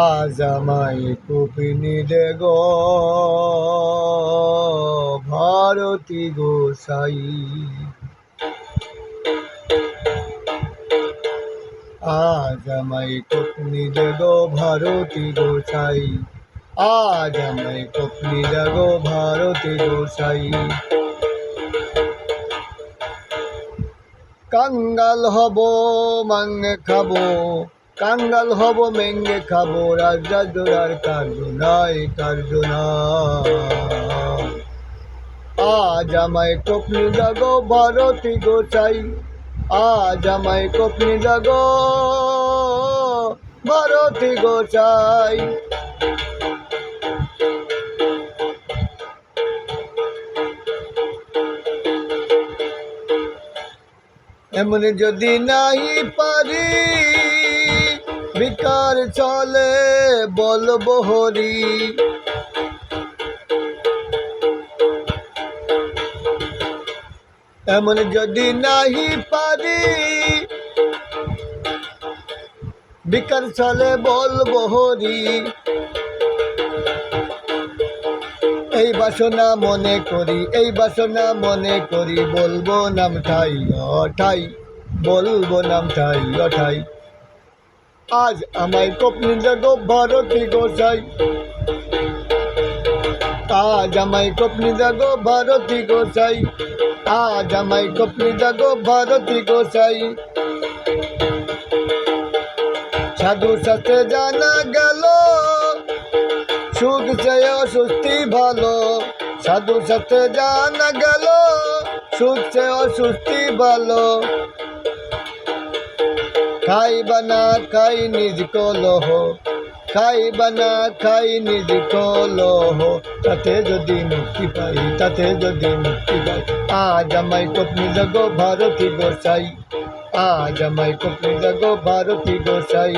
আজ আমায় কপিনি দে গো ভারতী গোসাই, আজ আমায় কপিনি দে গো ভারতী গোসাই, আজ আমায় কপিনি দে গো ভারতী গোসাই। কাঙ্গাল হব মাঙ্গে খাবো, কাঙ্গাল হব মেঙ্গে খাবো, রাজা জোড়ার কার্য নাই, কার্য নাই। আজ আমায় কপনি দাগো ভারতী গোসাই, আজ আমায় কপনি দাগো ভারতী গোসাই। এমন যদি নাই পারি বিকার চলে বলবো হরি, এমন যদি নাহি পারি বিকার চলে বলবো হরি। এই বাসনা মনে করি, এই বাসনা মনে করি, বলবো নাম ঠাই অঠাই, বলবো নাম ঠাই অঠাই। আজ আমায় কপনি দাগো ভারতী গোসাই, আজ আমায় কপনি দাগো ভারতী গোসাই, আজ আমায় কপনি দাগো ভারতী গোসাই। সাধু সাথে জানা গেল সুখ চেয়ে অসুস্থি ভালো, সাধু সাথে জানা গেল সুখ চেয়ে অসুস্থি ভালো। খাই বানা খাই নিজ কলহ, খাই বানা খাই নিজ কলহ, তাতে যদি মুক্তি পাই, তাতে যদি মুক্তি পাই। আজ আমায় কপনি দাগো ভারতী গোসাই, আজ আমায় কপনি দাগো ভারতী গোসাই।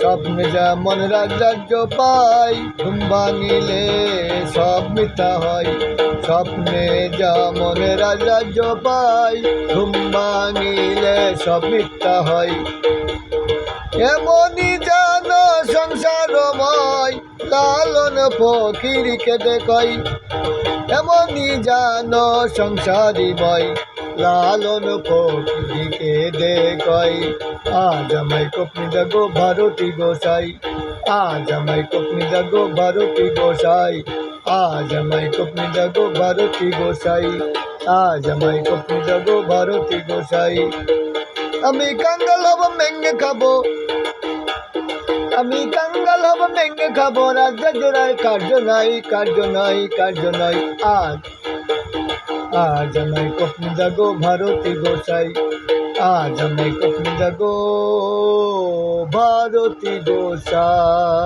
স্বপ্নে যেমন রাজ্য পাই, ঘুম ভাঙিলে সব মিথ্যা হয়। স্বপ্নে যেমন রাজ্য পাই, ঘুম ভাঙিলে সব মিথ্যা হয়। এমনই যেন সংসারময় লালন ফকিরকে দেখাই, এমনই যেন সংসারীময় লালন ফকিরকে দেখাই। আজ আমায় কপনি দাগো ভারতী গোসাই, আজ আমায় কপনি দাগো ভারতী গোসাই, আজ আমায় কপনি দাগো ভারতী গোসাই, আজ আমায় কপনি দাগো ভারতী গোসাই। আমি কাঙ্গাল হব মেঙ্গে খাবো, আমি কাঙ্গাল হব মেঙ্গে খাবো, রাজা জোড়ার কার্য নাই, কার্য নাই, কার্য নাই। আজ আমায় কপনি দাগো ভারতী গোসাই, আজ আমায় কপনি দাগো ভারতী গোসাই।